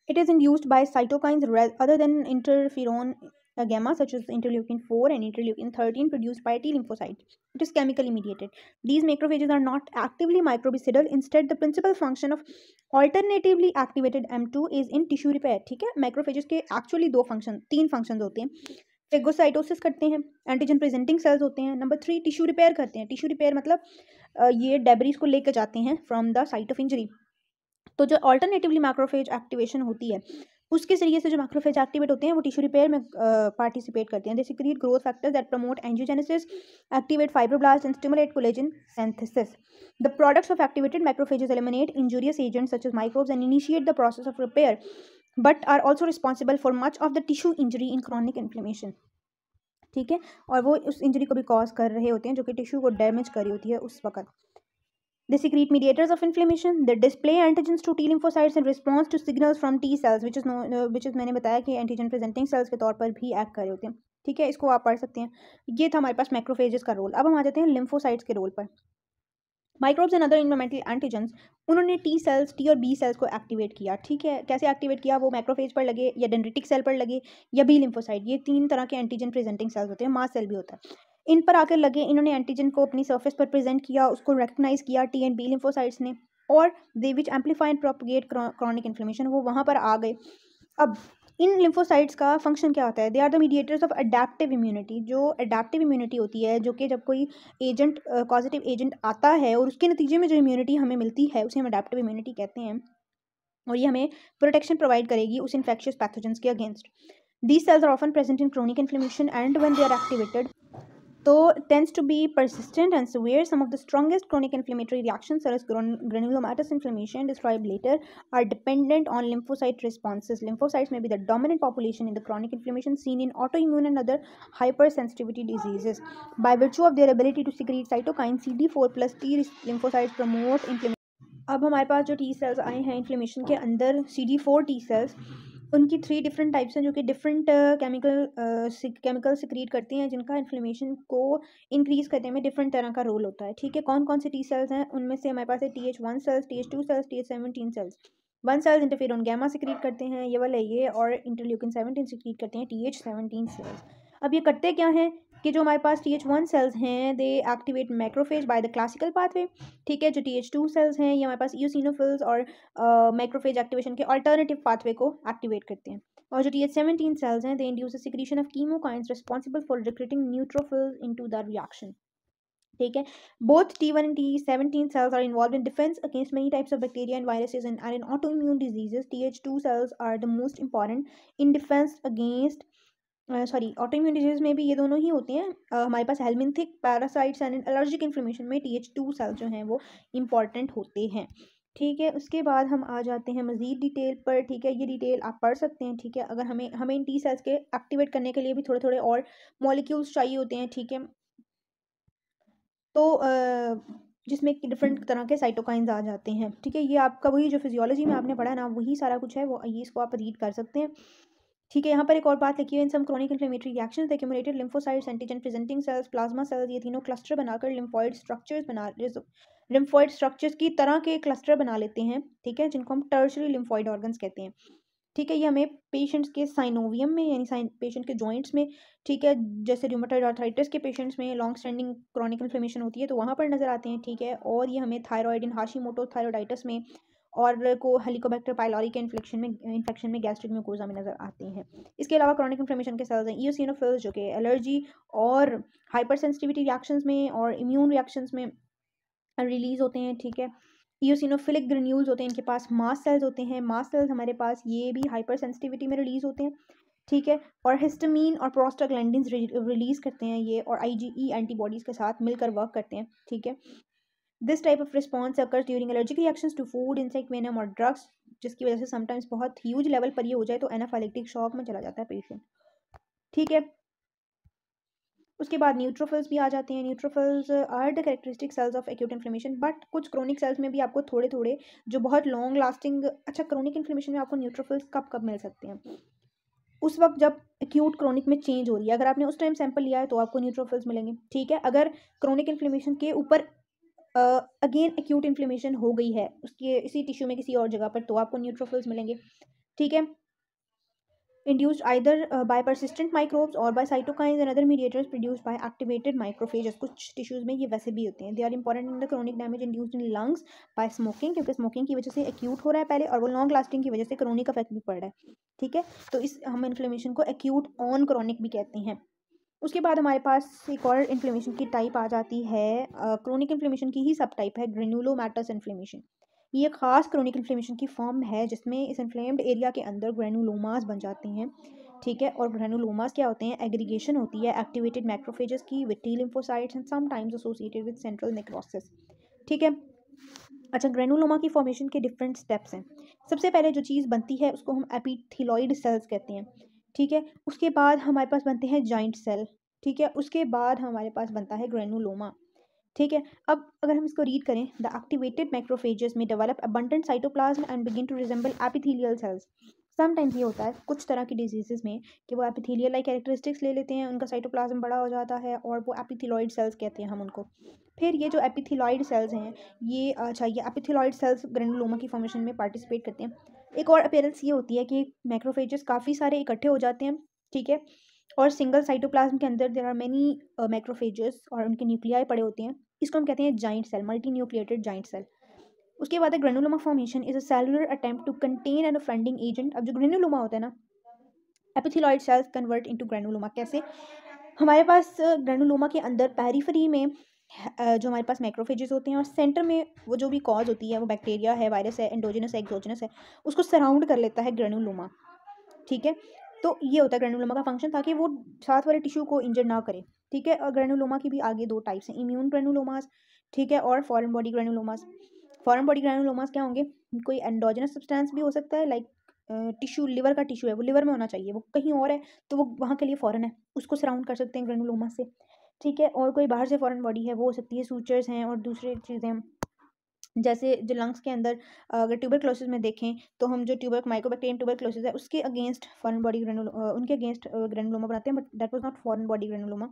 It is induced by cytokines other than interferon gamma, such as interleukin 4 and interleukin 13, produced by T lymphocytes. It is chemically mediated. These macrophages are not actively microbicidal. Instead, the principal function of alternatively activated M2 is in tissue repair. ठीक है, macrophages के actually तीन function होते हैं. Phagocytosis करते हैं, antigen presenting sales होते हैं. नंबर 3, टिश्यू रिपेयर करते हैं. टिश्यू रिपेयर मतलब ये डेब्रीज को लेकर जाते हैं from the site of injury. तो जो अल्टरनेटिवली मैक्रोफेज एक्टिवेशन होती है, उसके जरिए से जो मैक्रोफेज एक्टिवेट होते हैं वो टिश्यू रिपेयर में पार्टिसिपेट करते हैं. They secrete growth factors that promote angiogenesis, activate fibroblast and stimulate collagen synthesis. The products of activated macrophages eliminate injurious agents such as microbes and initiate the process of repair, but are also responsible for much of the tissue injury in chronic inflammation. ठीक है, और वो उस injury को भी cause कर रहे होते हैं जो कि टिश्यू को डैमेज कर रही होती है उस वक्त. They secrete mediators of inflammation. They display antigens to T lymphocytes in response to signals from T cells, which is मैंने बताया कि एंटीजन प्रेजेंटिंग सेल्स के तौर पर भी एक्ट कर रहे होते हैं. ठीक है, इसको आप पढ़ सकते हैं. ये था हमारे पास मैक्रोफेजेस का रोल. अब हम आ जाते हैं लिम्फोसाइट्स के रोल पर. Microbes and other environmental antigens, उन्होंने टी सेल्स, टी और बी सेल्स को एक्टिवेट किया. ठीक है, कैसे एक्टिवेट किया? वो मैक्रोफेज पर लगे या डेंड्रिटिक सेल पर लगे या बी लिम्फोसाइट. ये 3 तरह के एंटीजन प्रेजेंटिंग सेल्स होते हैं. मास सेल भी होता है. इन पर आकर लगे, इन्होंने एंटीजन को अपनी सर्फेस पर प्रेजेंट किया, उसको रिकग्नाइज किया टी एंड बी लिम्फोसाइट्स ने, और they which amplify and propagate chronic inflammation. वो वहाँ पर आ गए. अब इन लिम्फोसाइट्स का फंक्शन क्या होता है? They are the mediators of adaptive immunity. जो अडेप्टिव इम्यूनिटी होती है, जो कि जब कोई एजेंट पॉजिटिव एजेंट आता है और उसके नतीजे में जो इम्यूनिटी हमें मिलती है उसे हम अडेप्टिव इम्यूनिटी कहते हैं, और ये हमें प्रोटेक्शन प्रोवाइड करेगी उस इन्फेक्शियस पैथोजेंस के against. These cells are often present in chronic inflammation, and when they are activated, though tends to be persistent and severe. Some of the strongest chronic inflammatory reactions, such as granulomatous inflammation described later, are dependent on lymphocyte responses. Lymphocytes may be the dominant population in the chronic inflammation seen in autoimmune and other hypersensitivity diseases. By virtue of their ability to secrete cytokine CD4 plus T lymphocytes promote inflammation. अब हमारे पास जो T cells आए हैं inflammation के अंदर, CD4 T cells, उनकी 3 different types हैं जो कि डिफरेंट केमिकल सिक्रीट करती हैं, जिनका इन्फ्लेमेशन को इंक्रीज करने में डिफरेंट तरह का रोल होता है. ठीक है, कौन कौन से टी सेल्स हैं? उनमें से हमारे पास है TH1 cells, TH2 cells, TH17 cells. 1 cells interferon gamma secrete करते हैं, ये वाले ये, और इंटरल्यूकिन 17 सिक्रीट करते हैं TH17 सेल्स. अब ये करते क्या हैं कि जो हमारे पास TH1 सेल्स हैं, they activate macrophage by the classical pathway. ठीक है, जो TH2 सेल्स हैं ये हमारे पास ईओसिनोफिल्स और मैक्रोफेज एक्टिवेशन के अल्टरनेटिव पाथवे को एक्टिवेट करते हैं. और जो TH17 सेल्स हैं, they induce the secretion of chemokines responsible for recruiting neutrophils into the reaction. ठीक है, both T1 and T17 cells are involved in defense against many types of bacteria and viruses, and in autoimmune diseases TH2 cells are the most important in defense against autoimmune disease में भी ये दोनों ही होते हैं. हमारे पास helminthic parasites and allergic inflammation में TH2 सेल्स जो हैं वो इंपॉर्टेंट होते हैं. ठीक है, उसके बाद हम आ जाते हैं मज़ीद डिटेल पर. ठीक है, ये डिटेल आप पढ़ सकते हैं. ठीक है, अगर हमें इन टी सेल्स के एक्टिवेट करने के लिए भी थोड़े थोड़े और मॉलिक्यूल्स चाहिए होते हैं. ठीक है, तो जिसमें डिफरेंट तरह के साइटोकाइंस आ जाते हैं. ठीक है, ये आपका वही जो फिजियोलॉजी में आपने पढ़ा ना, वही सारा कुछ है, वो ये इसको आप रीड कर सकते हैं. ठीक है, यहाँ पर एक और बात लिखी है. In some chronic inflammatory reactions the accumulated lymphocytes, antigen presenting cells, plasma cells, ये तीनों क्लस्टर बनाकर लिम्फॉइड स्ट्रक्चर्स की तरह के क्लस्टर बना लेते हैं. ठीक है, जिनको हम टर्शरी लिम्फॉइड ऑर्गन्स कहते हैं. ठीक है, ये हमें पेशेंट्स के साइनोवियम में यानी पेशेंट के जॉइंट्स में, ठीक है, जैसे रूमेटॉइड आर्थराइटिस के पेशेंट्स में लॉन्ग स्टैंडिंग क्रॉनिक इन्फ्लेमेशन होती है तो वहाँ पर नज़र आते हैं. ठीक है, और ये हमें थायराइड इन हाशिमोटो थायराइडाइटिस में और को हेलिकोबैक्टर पाइलोरी के इन्फेक्शन में गैस्ट्रिक म्यूकोजा में नज़र आते हैं. इसके अलावा क्रॉनिक इन्फ्लेमेशन के सेल्स हैं ईओसिनोफिल्स, जो कि एलर्जी और हाइपर सेंसिटिविटी रिएक्शंस में और इम्यून रिएक्शंस में रिलीज होते हैं. ठीक है, ईओसिनोफिलिक ग्रेन्यूल्स होते हैं इनके पास. मास्ट सेल्स होते हैं. मास्ट सेल्स हमारे पास ये भी हाइपर सेंसिटिविटी में रिलीज होते हैं. ठीक है, और हिस्टामीन और प्रोस्टाग्लैंडिन्स रिलीज करते हैं ये, और IgE एंटीबॉडीज़ के साथ मिलकर वर्क करते हैं. ठीक है, this type of response occurs during allergic reactions to food, insect venom और ड्रग्स, जिसकी वजह से समटाइम्स बहुत ह्यूज लेवल पर ये हो जाए तो एनाफाइलेक्टिक शॉक में चला जाता है पेशेंट. ठीक है, उसके बाद न्यूट्रोफिल्स भी आ जाते हैं. Neutrophils are the characteristic cells of acute inflammation, but कुछ क्रोनिक सेल्स में भी आपको थोड़े थोड़े जो बहुत लॉन्ग लास्टिंग. अच्छा, क्रोनिक इन्फ्लेमेशन में आपको न्यूट्रोफिल्स कब कब मिल सकते हैं? उस वक्त जब एक्यूट क्रोनिक में चेंज हो रही है. अगर आपने उस टाइम सैंपल लिया है तो आपको न्यूट्रोफिल्स मिलेंगे. ठीक है, अगर क्रोनिक इन्फ्लेमेशन के ऊपर अगेन एक्यूट इन्फ्लेमेशन हो गई है उसके इसी टिश्यू में किसी और जगह पर, तो आपको न्यूट्रोफिल्स मिलेंगे. ठीक है, induced either by persistent microbes or by cytokines and other mediators produced by activated macrophages. कुछ टिश्यूज में ये वैसे भी होते हैं. They are important in the chronic damage induced in lungs by smoking, क्योंकि स्मोकिंग की वजह से एक्यूट हो रहा है पहले, और वो लॉन्ग लास्टिंग की वजह से क्रोनिक इफेक्ट भी पड़ रहा है. ठीक है, तो इस हम इन्फ्लेमेशन को एक्यूट ऑन क्रोनिक भी कहते हैं. उसके बाद हमारे पास एक और इन्फ्लेमेशन की टाइप आ जाती है, क्रोनिक इन्फ्लेमेशन की ही सब टाइप है, ग्रेनुलोमैटस इन्फ्लेमेशन. ये एक खास क्रोनिक इन्फ्लेमेशन की फॉर्म है जिसमें इस इन्फ्लेम्ड एरिया के अंदर ग्रेनुलोमास बन जाते हैं. ठीक है, और ग्रेनुलोमास क्या होते हैं? एग्रीगेशन होती है एक्टिवेटेड मैक्रोफेजेस की with T lymphocytes and sometimes associated with central necrosis. ठीक है, अच्छा, ग्रेनुलोमा की फॉर्मेशन के डिफरेंट स्टेप्स हैं. सबसे पहले जो चीज़ बनती है उसको हम एपिथेलॉइड सेल्स कहते हैं. ठीक है, उसके बाद हमारे पास बनते हैं जाइंट सेल. ठीक है, उसके बाद हमारे पास बनता है ग्रेनुलोमा. ठीक है, अब अगर हम इसको रीड करें, द एक्टिवेटेड मैक्रोफेजेस में develop abundant cytoplasm and begin to resemble epithelial cells. Sometimes ये होता है कुछ तरह की डिजीजेस में कि वो एपिथेलियल लाइक कैरेक्टरिस्टिक्स ले लेते हैं, उनका साइटोप्लाज्म बड़ा हो जाता है और वो एपिथेलॉइड सेल्स कहते हैं हम उनको. फिर ये जो एपिथेलॉइड सेल्स हैं, ये एपिथेलॉइड सेल्स ग्रेनुलोमा की फॉर्मेशन में पार्टिसिपेट करते हैं. एक और अपीयरेंस ये होती है कि मैक्रोफेजेस काफ़ी सारे इकट्ठे हो जाते हैं. ठीक है, और सिंगल साइटोप्लाज्म के अंदर देयर आर मेनी मैक्रोफेजेस और उनके न्यूक्लियाई पड़े होते हैं. इसको हम कहते हैं giant cell, multinucleated giant cell. उसके बाद granuloma formation is a cellular attempt to contain an offending agent. अब जो ग्रेनुलोमा होता है ना, epithelioid cells convert into granuloma. कैसे? हमारे पास ग्रेनुलोमा के अंदर पेरिफेरी में जो हमारे पास मैक्रोफेजेस होते हैं और सेंटर में वो जो भी कॉज होती है, वो बैक्टीरिया है, वायरस है, एंडोजेनस है, एक्सोजेनस है, उसको सराउंड कर लेता है ग्रेनुलोमा. ठीक है, तो ये होता है ग्रेनुलोमा का फंक्शन, ताकि वो साथ वाले टिश्यू को इंजर ना करे. ठीक है, और ग्रेनुलोमा की भी आगे दो टाइप्स हैं, इम्यून ग्रेनुलोमास. ठीक है, और फॉरेन बॉडी ग्रेनुलोमास. फॉरेन बॉडी ग्रेनुलोमास क्या होंगे? कोई एंडोजेनस सब्सटेंस भी हो सकता है, लाइक टिश्यू, लिवर का टिश्यू है, वो लिवर में होना चाहिए, वो कहीं और है तो वो वहाँ के लिए फॉरेन है, उसको सराउंड कर सकते हैं ग्रेनुलोमा से. ठीक है, और कोई बाहर से फॉरेन बॉडी है, वो हो सकती है सूचर्स हैं और दूसरी चीज़ें, जैसे जो लंग्स के अंदर अगर ट्यूबरक्लोसिस में देखें तो हम जो माइकोबैक्टीरियम ट्यूबरक्लोसिस है उसके अगेंस्ट फॉरेन बॉडी उनके अगेंस्ट ग्रेनुलोमा बनाते हैं, but that was not foreign body granuloma.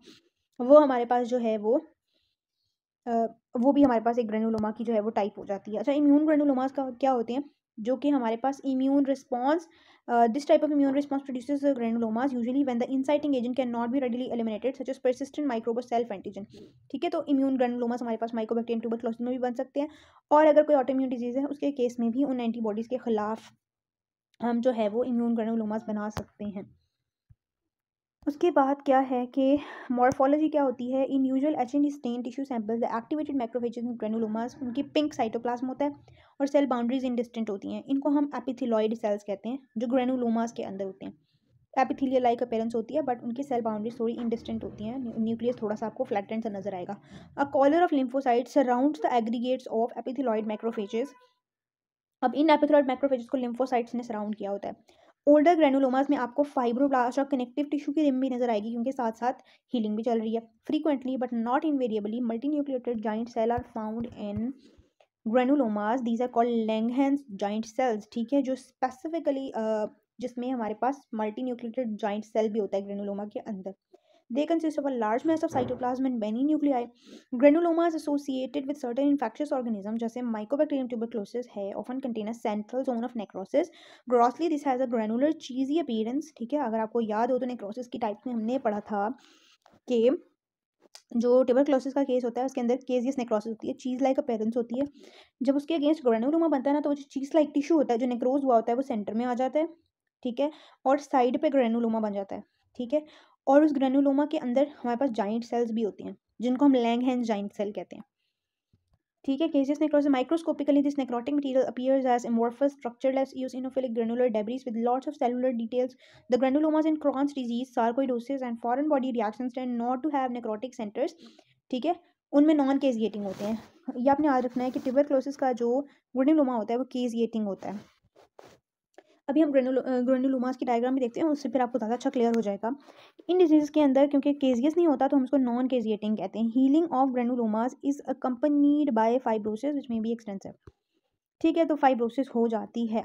वो हमारे पास जो है वो भी हमारे पास एक ग्रेनुलोमा की जो है वो टाइप हो जाती है. अच्छा, इम्यून ग्रेनुलोमास का क्या होते हैं? जो कि हमारे पास immune response, this type of immune response produces granulomas usually when the inciting agent cannot be readily eliminated such as persistent microbe or self antigen. ठीक है, तो इम्यून ग्रेनुलोमास हमारे पास माइकोबैक्टीरियम ट्यूबरक्लोसिस में भी बन सकते हैं, और अगर कोई ऑटोइम्यून डिजीज़ है उसके केस में भी उन एंटीबॉडीज़ के खिलाफ हम जो है वो इम्यून ग्रेनुलोमास बना सकते हैं. उसके बाद क्या है कि मॉर्फोलॉजी क्या होती है? In usual H and stain tissue samples the activated macrophages in granulomas, उनकी पिंक साइटोप्लाज्म होता है और सेल बाउंड्रीज इंडिस्टेंट होती हैं. इनको हम एपिथेलॉइड सेल्स कहते हैं जो ग्रेनुलोमास के अंदर होते हैं. एपिथेलियल लाइक अपीयरेंस होती है, बट उनकी सेल बाउंड्रीज थोड़ी इंडिस्टेंट होती हैं, न्यूक्लियस थोड़ा सा आपको फ्लैटेंड सा नजर आएगा. A collar of lymphocyte surrounds the aggregates of epithelioid macrophages. अब इन एपिथेलॉइड मैक्रोफेजेस को लिम्फोसाइट्स ने सराउंड किया होता है. ओल्डर ग्रेनुलोमास में आपको फाइब्रोब्लास्ट और कनेक्टिव टिश्यू की रिम भी नजर आएगी, क्योंकि साथ साथ हीलिंग भी चल रही है. Frequently but not invariably multinucleated giant cell are found in granulomas. These are called Langhans giant cells. ठीक है, जो स्पेसिफिकली जिसमें हमारे पास मल्टी न्यूक्लिएटेड जाइंट सेल भी होता है ग्रेनुलोमा के अंदर. They consist of a large mass of cytoplasm and many nuclei. Granuloma is associated with certain infectious organisms, जैसे Mycobacterium tuberculosis है, often contain a central zone of necrosis. Grossly, this has a granular cheesy appearance. ठीक है, अगर आपको याद हो तो necrosis की टाइप में हमने पढ़ा था कि जो ट्यूबरक्लोसिस का केस होता है उसके अंदर केजियस नेक्रोसिस होती है, चीज़ लाइक अपीयरेंस होती है. जब उसके अगेंस्ट ग्रेनुलोमा बनता है ना, तो वो जो चीज़ लाइक टिश्यू होता है जो नेक्रोज हुआ होता है वो सेंटर में आ जाता है. ठीक है, और साइड पे ग्रेनुलोमा बन जाता है. ठीक है, और उस ग्रेनुलोमा के अंदर हमारे पास जाइंट सेल्स भी होती हैं जिनको हम लैंगहैंस जाइंट सेल कहते हैं. ठीक है, caseous necrosis microscopically this necrotic material appears as amorphous structureless eosinophilic granular debris with lots of cellular details. The granulomas in Crohn's disease, sarcoidosis and foreign body reactions tend not to have necrotic centers. ठीक है, उनमें non caseating होते हैं. ये आपने याद रखना है कि ट्यूबरक्लोसिस का जो ग्रेनुलोमा होता है वो केजिएटिंग होता है. अभी हम ग्रेनुलोमास की डायग्राम भी देखते हैं, उससे फिर आपको ज़्यादा अच्छा क्लियर हो जाएगा. इन डिजीज़ के अंदर क्योंकि केजियस नहीं होता तो हम उसको नॉन केजिएटिंग कहते हैं. Healing of ग्रेनुलोमास is accompanied by fibrosis which may be extensive. ठीक है, तो फाइब्रोसिस हो जाती है.